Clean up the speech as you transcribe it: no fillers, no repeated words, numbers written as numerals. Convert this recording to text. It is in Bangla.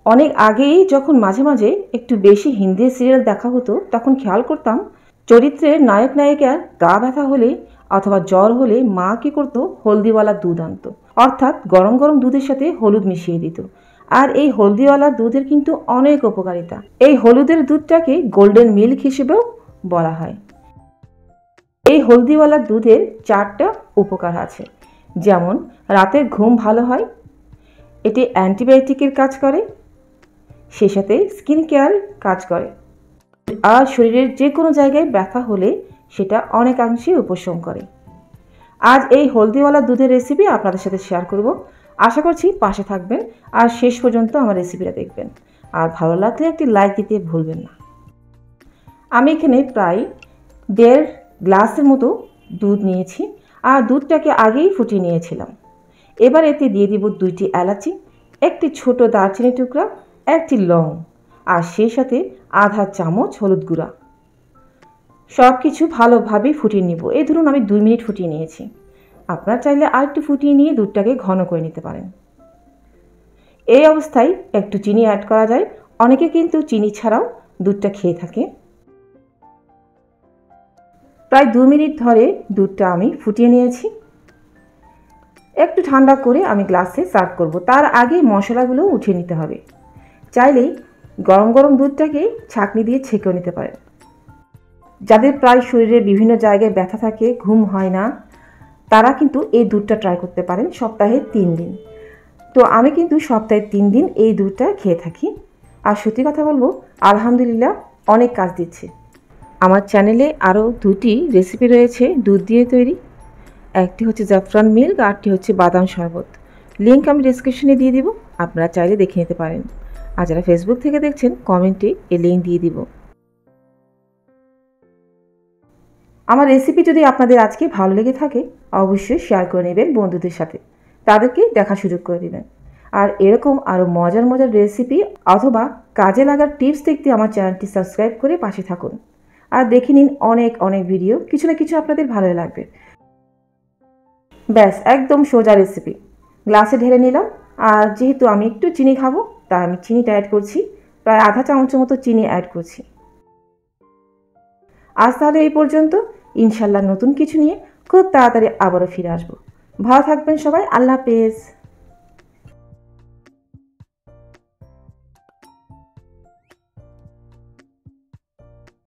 অনেক আগেই যখন মাঝে মাঝে একটু বেশি হিন্দি সিরিয়াল দেখা হতো তখন খেয়াল করতাম চরিত্রের নায়ক নায়িকার গা ব্যথা হলে অথবা জ্বর হলে মা কী করতো, হলদিওয়ালা দুধ আনতো, অর্থাৎ গরম গরম দুধের সাথে হলুদ মিশিয়ে দিত। আর এই হলদিওয়ালা দুধের কিন্তু অনেক উপকারিতা। এই হলুদের দুধটাকে গোল্ডেন মিল্ক হিসেবেও বলা হয়। এই হলদিওয়ালা দুধের 4টা উপকার আছে, যেমন রাতের ঘুম ভালো হয়, এটি অ্যান্টিবায়োটিকের কাজ করে, সেই সাথে স্কিন কেয়ার কাজ করে, আর শরীরের যে কোনো জায়গায় ব্যথা হলে সেটা অনেকাংশে উপশম করে। আজ এই হলদিওয়ালা দুধের রেসিপি আপনাদের সাথে শেয়ার করব। আশা করছি পাশে থাকবেন আর শেষ পর্যন্ত আমার রেসিপিটা দেখবেন। আর ভালো লাগলে একটি লাইক দিতে ভুলবেন না। আমি এখানে প্রায় 1.5 গ্লাসের মতো দুধ নিয়েছি আর দুধটাকে আগেই ফুটিয়ে নিয়েছিলাম। এবার এতে দিয়ে দিব 2টি এলাচি, একটি ছোট দারচিনি টুকরা, একটি লং, আর সেই সাথে আধা চামচ হলুদ গুঁড়া। সব কিছু ভালোভাবে ফুটিয়ে নিব। এই ধরুন আমি 2 মিনিট ফুটিয়ে নিয়েছি। আপনারা চাইলে আর একটু ফুটিয়ে নিয়ে দুধটাকে ঘন করে নিতে পারেন। এই অবস্থায় একটু চিনি অ্যাড করা যায়, অনেকে কিন্তু চিনি ছাড়াও দুধটা খেয়ে থাকে। প্রায় 2 মিনিট ধরে দুধটা আমি ফুটিয়ে নিয়েছি। একটু ঠান্ডা করে আমি গ্লাসে সার্ভ করব। তার আগে মশলাগুলো উঠিয়ে নিতে হবে। চাইলেই গরম গরম দুধটাকে ছাঁকনি দিয়ে ছেঁকেও নিতে পারেন। যাদের প্রায় শরীরের বিভিন্ন জায়গায় ব্যথা থাকে, ঘুম হয় না, তারা কিন্তু এই দুধটা ট্রাই করতে পারেন সপ্তাহে 3 দিন। তো আমি কিন্তু সপ্তাহে 3 দিন এই দুধটা খেয়ে থাকি। আর সত্যি কথা বলবো, আলহামদুলিল্লাহ অনেক কাজ দিচ্ছে। আমার চ্যানেলে আরও 2টি রেসিপি রয়েছে দুধ দিয়ে তৈরি। একটি হচ্ছে জাফরান মিল্ক, আরটি হচ্ছে বাদাম শরবত। লিঙ্ক আমি ডিসক্রিপশনে দিয়ে দিব, আপনারা চাইলে দেখে নিতে পারেন। আর যারা ফেসবুক থেকে দেখছেন কমেন্টে এই লিঙ্ক দিয়ে দিব। আমার রেসিপি যদি আপনাদের আজকে ভালো লেগে থাকে অবশ্যই শেয়ার করে নেবেন বন্ধুদের সাথে, তাদেরকে দেখার সুযোগ করে দেবেন। আর এরকম আরও মজার মজার রেসিপি অথবা কাজে লাগার টিপস দেখতে আমার চ্যানেলটি সাবস্ক্রাইব করে পাশে থাকুন। আর দেখে নিন অনেক অনেক ভিডিও, কিছু না কিছু আপনাদের ভালোই লাগবে। ব্যাস একদম সোজা রেসিপি। গ্লাসে ঢেলে নিলাম, আর যেহেতু আমি একটু চিনি খাবো তাই আমি চিনিটা অ্যাড করছি, প্রায় আধা চামচের মতো চিনি অ্যাড করছি। আজ তাহলে এই পর্যন্ত। ইনশাল্লাহ নতুন কিছু নিয়ে খুব তাড়াতাড়ি আবারও ফিরে আসবো। ভালো থাকবেন সবাই। আল্লাহ হাফেজ।